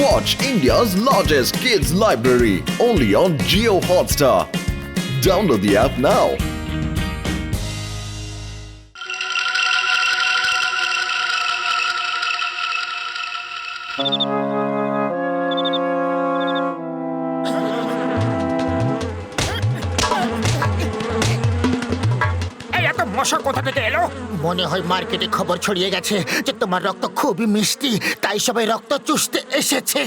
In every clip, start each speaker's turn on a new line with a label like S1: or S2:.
S1: Watch India's largest kids library only on Jio Hotstar. Download the app now.
S2: মশা কোথা থেকে এলো?
S3: মনে হয় মার্কেটে খবর ছড়িয়ে গেছে যে তোমার রক্ত খুবই মিষ্টি, তাই সবাই রক্ত চুষতে এসেছে।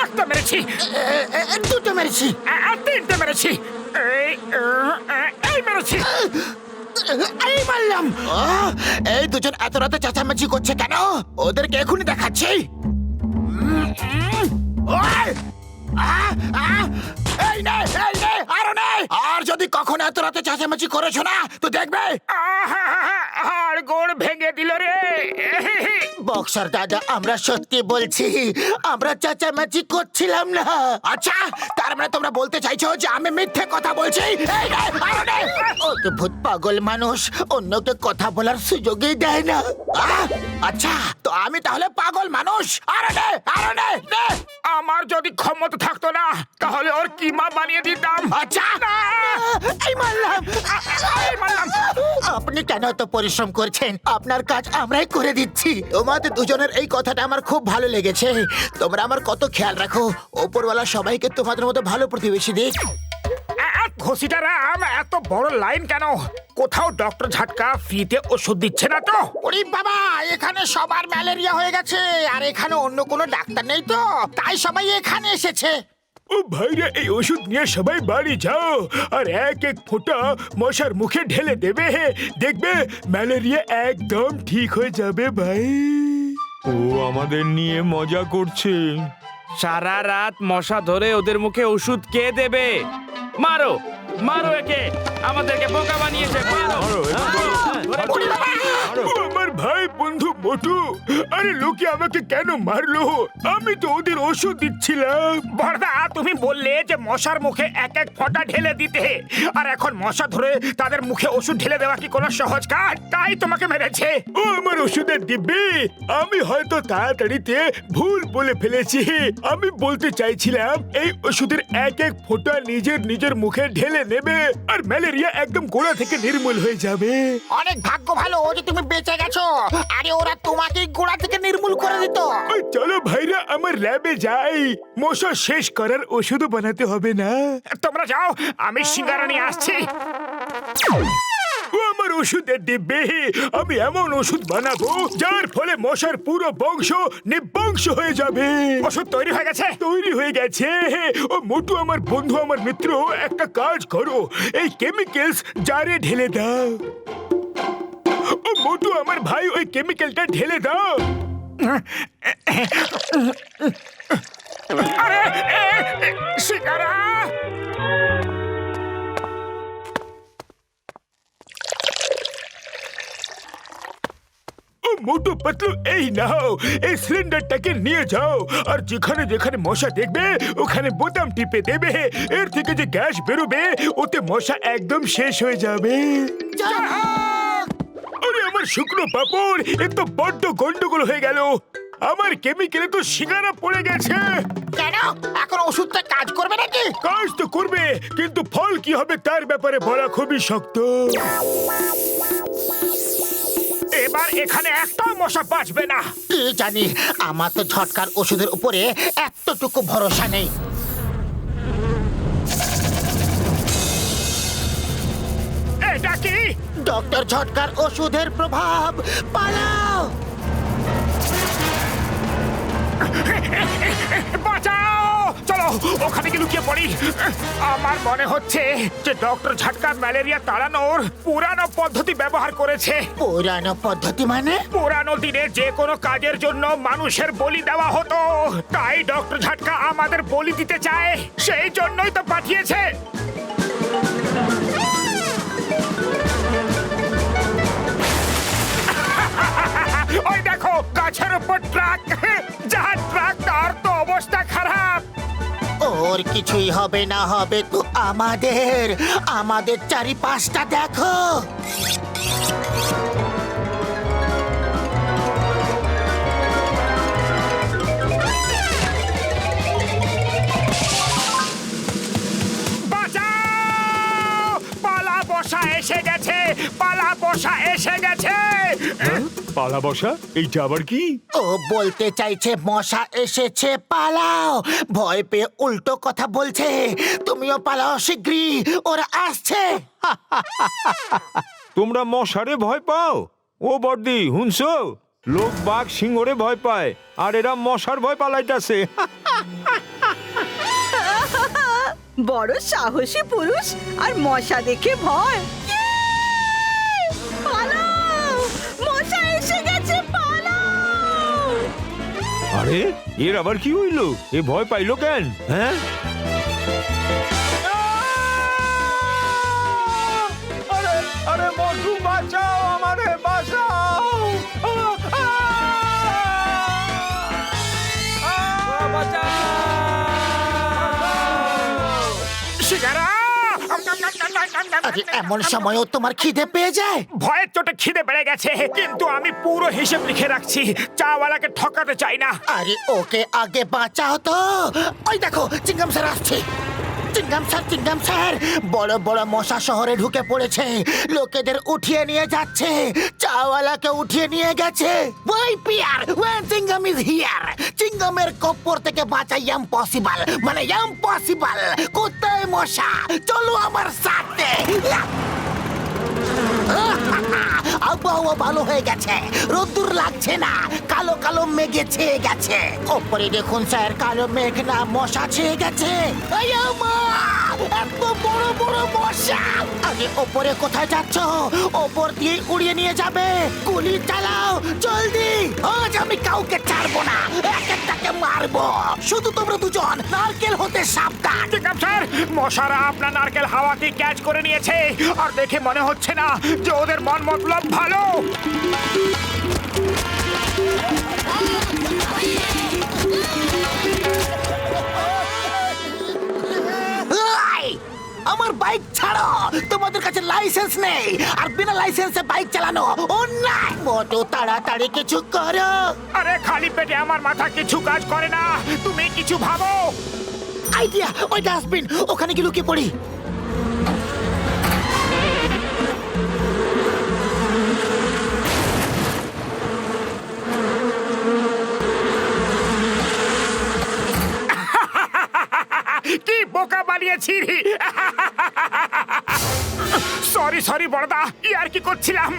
S2: একটা মেরেছি,
S3: দুটো মেরেছি,
S2: তিনটে মেরেছি, এই মেরেছি,
S3: এই মারলাম। এই দুজন এত রাতে চেঁচামেচি করছে কেন? ওদেরকে এখনই দেখাচ্ছি। এই নে, এই নে, আরো নে। আর যদি কখনো এত রাতে চেঁচামেচি করেছো না তো দেখবে
S2: হাড় গোড় ভেঙে দিল রে।
S3: বক্সার দাদা, আমরা সত্যি বলছি, আমরা চেঁচামেচি করছিলাম না। আচ্ছা, তার মানে তোমরা বলতে চাইছো যে আমি মিথ্যে কথা বলছি? এই নে, আরো নে। অদ্ভুত পাগল মানুষ, অন্যকে কথা বলার সুযোগই দেয় না। আচ্ছা, তো আমি তাহলে পাগল মানুষ? আরো নে, আরো নে, নে।
S2: আমার যদি ক্ষমতা থাকতো না তাহলে ওর কিমা বানিয়ে দিতাম।
S3: আচ্ছা, এই মারলাম, এই মারলাম। আপনি কেন এত পরিশ্রম করছেন? আপনার কাজ আমরাই করে দিচ্ছি। তোমাদের দুজনের এই কথাটা আমার খুব ভালো লেগেছে। তোমরা আমার কত খেয়াল রাখো। ওপরওয়ালা সবাইকে তোমাদের মতো ভালো প্রতিবেশী দিক।
S2: ঘষিটা রাম, এত বড় লাইন কেন? কোথাও ডক্টর ঝাটকা ফ্রিতে ওষুধ দিচ্ছে না তো?
S3: ওরে বাবা, এখানে সবার ম্যালেরিয়া হয়ে গেছে, আর এখানে অন্য কোনো ডাক্তার নেই তো, তাই সবাই এখানে এসেছে।
S2: ও ভাইরা, এই ওষুধ নিয়ে সবাই বাড়ি যাও আর এক এক ফোঁটা মশার মুখে ঢেলে দেবে। দেখবে ম্যালেরিয়া একদম ঠিক হয়ে যাবে ভাই।
S4: ও আমাদের নিয়ে মজা করছে।
S5: সারা রাত মশা ধরে ওদের মুখে ওষুধ কে দেবে? মারো মারো একে, আমাদেরকে বোকা বানিয়েছে। মারো।
S2: আমার ভাই বন্ধু মোটু, আরে লোকে আমাকে কেন মারলো? আমি তো ওদের ওষুধ দিচ্ছিলাম। বড়দা, তুমি বললে যে মশার মুখে এক এক ফোঁটা ঢেলে দিতে, আর এখন মশা ধরে তাদের মুখে ওষুধ ঢেলে দেওয়া কি কোনো সহজ কাজ? তাই তোমাকে মেরেছে। ও আমার ওষুধের দিব্যি, আমি হয়তো তাড়াতাড়িতে ভুল বলে ফেলেছি। আমি বলতে চাইছিলাম এই ওষুধের এক এক ফোঁটা নিজের নিজের মুখে ঢেলে নেবে আর ম্যালেরিয়া একদম গোড়া থেকে নির্মূল হয়ে যাবে।
S3: অনেক ভাগ্য ভালো যে তুমি বেঁচে গেছো, আরে ওরা তোমাকে গোড়া থেকে নির্মূল করে দিত।
S2: চলো ভাইরা, আমার ল্যাবে যাই, মশা শেষ করার ওষুধও বানাতে হবে না। তোমরা যাও, আমি সিঙ্গারা নিয়ে আসছি। ও আমার ওষুধের দিব্যে, আমি এমন ওষুধ বানাবো যার ফলে মশার পুরো বংশ নিবংশ হয়ে যাবে। ওষুধ তৈরি হয়ে গেছে? তৈরি হয়ে গেছে। ও মোটু, আমার বন্ধু, আমার মিত্র, একটা কাজ করো, এই কেমিক্যালস জারে ঢেলে দাও। ও মোটু, আমার ভাই, ওই কেমিক্যালটা ঢেলে দাও। আরে সিঙ্গারা! মোটু পাতলু, এই নাও, এই সিলিন্ডারটাকে নিয়ে যাও আর যেখানে যেখানে মশা দেখবে ওখানে বোতাম টিপে দেবে। এর থেকে যে গ্যাস বেরোবে ওতে মশা একদম শেষ হয়ে যাবে। আরে আমার শুকনো পাপড়, এ তো বড্ড গন্ডগোল হয়ে গেল। আমার কেমিক্যালে তো সিঙ্গারা পড়ে গেছে।
S3: কেন? এখন ওষুধটা কাজ করবে নাকি?
S2: কাজ তো করবে, কিন্তু ফল কি হবে তার ব্যাপারে বলা খুবই শক্ত। এবার এখানে একটাও মশা বাঁচবে না।
S3: কি জানি, আমার তো ঝটকার ওষুধের উপরে এতটুকু ভরসা নেই।
S2: এটা কি?
S3: ডক্টর ঝটকার ওষুধের প্রভাব। পালাও!
S2: বাঁচাও! চলো ওখানে গিয়ে লুকিয়ে পড়ি। আমার মনে হচ্ছে যে ডক্টর ঝটকা ম্যালেরিয়া তাড়ানোর পুরানো পদ্ধতি ব্যবহার করেছে।
S3: পুরানো পদ্ধতি মানে?
S2: পুরানো দিনে যে কোনো কাজের জন্য মানুষের বলি দেওয়া হতো, তাই ডক্টর ঝটকা আমাদের বলি দিতে চায়, সেই জন্যই তো পাঠিয়েছে। ওই দেখো, গাছের উপর ট্রাক, যার ট্রাক তার তো অবস্থা খারাপ।
S3: ওর কিছুই হবে না, হবে তো আমাদের। আমাদের চারিপাশটা দেখো।
S2: মশা এসে গেছে।
S4: পালা বসা এইটা আবার কি?
S3: ও বলতে চাইছে মশা এসেছে, পালাও। ভয় পেয়ে উল্টো কথা বলছে। তুমিও পালাও শিগগিরই, ওরা আসছে।
S4: তোমরা মশারে ভয় পাও? ও বর্দি হুনছো, লোক বাঘ সিংহরে ভয় পায় আর এরা মশার ভয় পালাইতাছে।
S6: বড় সাহসী পুরুষ আর মশা দেখে ভয়। পালাও! মশা এসে গেছে, পালাও!
S4: আরে এর আবার কি হইলো? এ ভয় পাইলো কেন? হ্যাঁ, আরে আরে মধু বাঁচাও, আমারে বাঁচাও।
S2: শিকারা!
S3: আরে এমন সময়ও তোমার খিদে পেয়ে যায়?
S2: ভয়ের চোটে খিদে বেড়ে গেছে, কিন্তু আমি পুরো হিসেব লিখে রাখছি। চাওয়ালাকে ঠকাতে চাই না।
S3: আরে ওকে আগে বাঁচাও তো। ওই দেখো চিংগাম স্যার আসছে। চিংগাম স্যার, বড় বড় মশা শহরে ঢুকে পড়েছে। লোকেদের উঠিয়ে নিয়ে যাচ্ছে। চাওয়ালাকে উঠিয়ে নিয়ে গেছে। ওই পিয়ার, ওয়েন চিংগাম ইজ হিয়ার। চিংগামের কপ্পর থেকে বাঁচা ইম্পসিবল, মানে ইম্পসিবল। কোথায় মশা? চলো আমার সাথে। আবহাওয়া ভালো হয়ে গেছে, রোদ্দুর লাগছে না, কালো কালো মেঘে ছেয়ে গেছে। ওপরে দেখুন স্যার, কালো মেঘ না মশা ছেয়ে গেছে। এই আমা, এত বড় বড় মশা! আরে ওপরে কোথায় যাচ্ছ? ওপর দিয়ে উড়িয়ে নিয়ে যাবে। গুলি চালাও জলদি, আজ আমি কাউকে ছাড়বো না, এক একটাকে মারবো। শুধু তোমরা দুজন নারকেল হতে সাবধান।
S2: চিংগাম স্যার, মশারা আপনার নারকেল হাওয়াকে ক্যাচ করে নিয়েছে। আর দেখে মনে হচ্ছে না যে ওদের মন মতলব ভালো।
S3: এই, আমার বাইক ছাড়ো। তোমাদের কাছে লাইসেন্স নেই, আর বিনা লাইসেন্সে বাইক চালানো অন্যায়। মোটো তাড়াতাড়ি কিছু করো।
S2: আরে খালি পেটে আমার মাথা কিছু কাজ করে না। তুমি কিছু ভাবো।
S3: আইডিয়া, ওই ডাস্টবিন, ওখানে কি লুকিয়ে পড়ি।
S2: কি বোকা বানিয়েছি। সরি সরি বড়দা, ইয়ার কি করছিলাম।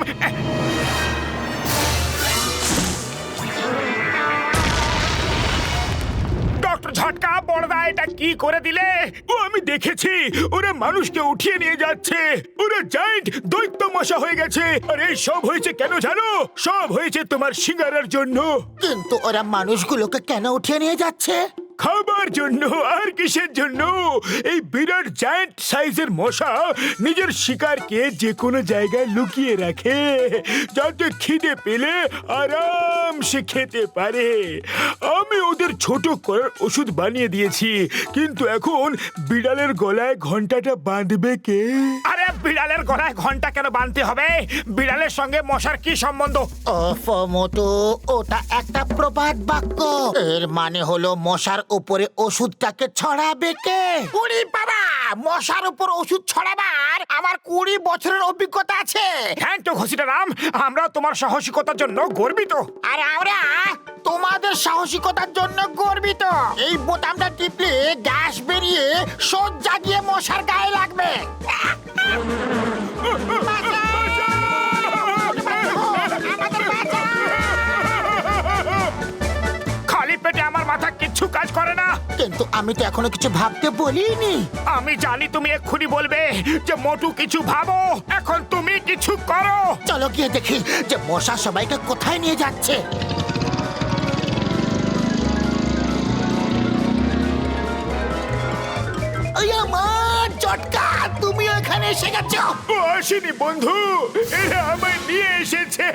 S2: ডক্টর ঝটকা, বড়দা এটা কি করে দিলে? ও আমি দেখেছি, ওরা মানুষকে উঠিয়ে নিয়ে যাচ্ছে। ওরা জায়ান্ট দৈত্য মশা হয়ে গেছে। আর এই সব হয়েছে কেন জানো? সব হয়েছে তোমার সিঙ্গারার জন্য।
S3: কিন্তু ওরা মানুষগুলোকে কেন উঠিয়ে নিয়ে যাচ্ছে?
S2: খাবার জন্য। আর কিসের জন্য? এই বিরাট জায়ান্ট সাইজের মশা নিজের শিকারকে যে কোনো জায়গায় লুকিয়ে রাখে, যাতে খিদে পেলে আরামসে খেতে পারে। আমি ওদের ছোট করার ওষুধ বানিয়ে দিয়েছি, কিন্তু এখন বিড়ালের গলায় ঘন্টাটা বাঁধবে কে? আরে বিড়ালের গলায় ঘন্টা কেন বাঁধতে হবে? বিড়ালের সঙ্গে মশার কি সম্বন্ধ?
S3: ওফ মোটু, ওটা একটা প্রবাদ বাক্য। এর মানে হলো মশার উপরে ওষুধটাকে ছড়াবে কে? উড়ি বাবা, মশার উপর ওষুধ ছড়াবার আমার 20 বছরের অভিজ্ঞতা আছে।
S2: থ্যাংক ইউ ঘসিটা রাম, আমরা তোমার সাহসিকতার জন্য গর্বিত।
S3: আর আমরা তোমাদের সাহসিকতার জন্য গর্বিত। এই বোতামটা টিপলে গ্যাস বেরিয়ে সজ্জা গিয়ে মশার গায়ে লাগবে।
S2: খালি পেটে আমার মাথা কিচ্ছু কাজ করে না।
S3: কিন্তু আমি তো এখনো কিছু ভাবতে বলিনি।
S2: আমি জানি তুমি এক্ষুনি বলবে যে মোটু কিছু ভাবো। এখন তুমি কিছু করো।
S3: চলো গিয়ে দেখি যে মশা সবাইকে কোথায় নিয়ে যাচ্ছে। ওই আমার চটকা, তুমি এখানে এসে গেছো।
S2: ও আসেনি বন্ধু, এরা আমায় নিয়ে এসেছে।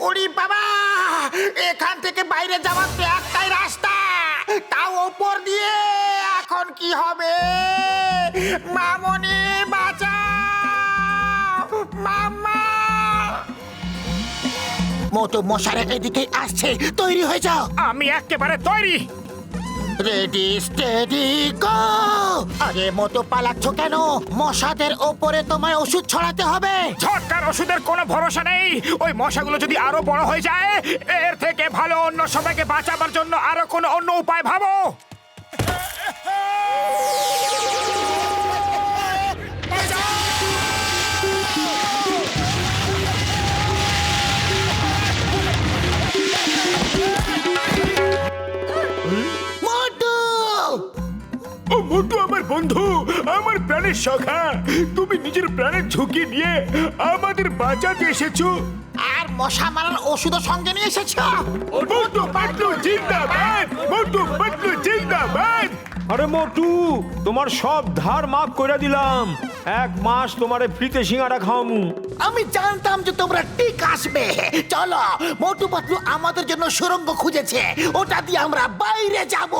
S3: ওরে বাবা, এখান থেকে বাইরে যাওয়ার তো একটাই রাস্তা, তাও ওপর দিয়ে। এখন কি হবে? মামনি বাঁচাও, মামা। মোটো মশারা এদিকে আসছে, তৈরি হয়ে যাও।
S2: আমি একেবারে তৈরি।
S3: Ready steady go! আরে মতো পালাচ্ছ কেন? মশাদের ওপরে তোমায় ওষুধ ছড়াতে হবে।
S2: ঝটকার ওষুধের কোনো ভরসা নেই। ওই মশাগুলো যদি আরো বড় হয়ে যায়, এর থেকে ভালো অন্য সবাইকে বাঁচাবার জন্য আরো কোনো অন্য উপায় ভাবো।
S3: মোটু!
S2: ও মোটু আমার বন্ধু, আমার প্রাণের সখা, তুমি নিজের প্রাণের ঝুঁকি নিয়ে আমাদের বাঁচাতে এসেছো।
S3: আর মশা মারার ওষুধও সঙ্গে নিয়ে এসেছো?
S2: মোটু পাটলু জিন্দাবাদ, মোটু পাটলু জিন্দাবাদ।
S4: আরে মোটু, তোমার সব ধার মাফ করে দিলাম। 1 মাস তোমারে ফ্রিতে সিঙ্গারা খাওয়ামু।
S3: আমি জানতাম যে তোমরা ঠিক আসবে। চলো, মোটু পাতলু আমাদের জন্য সুড়ঙ্গ খুঁজেছে, ওটা দিয়ে আমরা বাইরে যাব।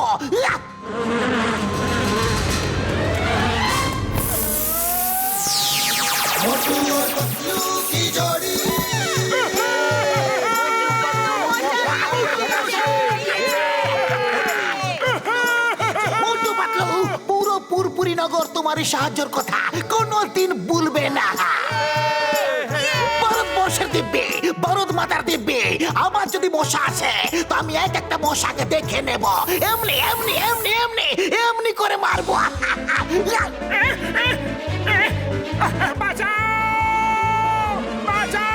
S3: মোটু পাতলু, পুরো পুরপুরি নগর তোমারই সাহায্যের কথা কোনোদিন ভুলবে না। ভারতবর্ষের দিব্যি, ভারত মাতার দিব্যি, আমার যদি মশা আছে তো আমি একটা মশাকে দেখে নেব, এমনি এমনি এমনি এমনি এমনি করে মারবো।
S2: বাঁচাও! বাঁচাও!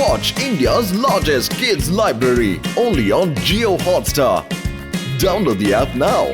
S1: Watch India's largest kids library only on Geo Hotstar. Download the app now.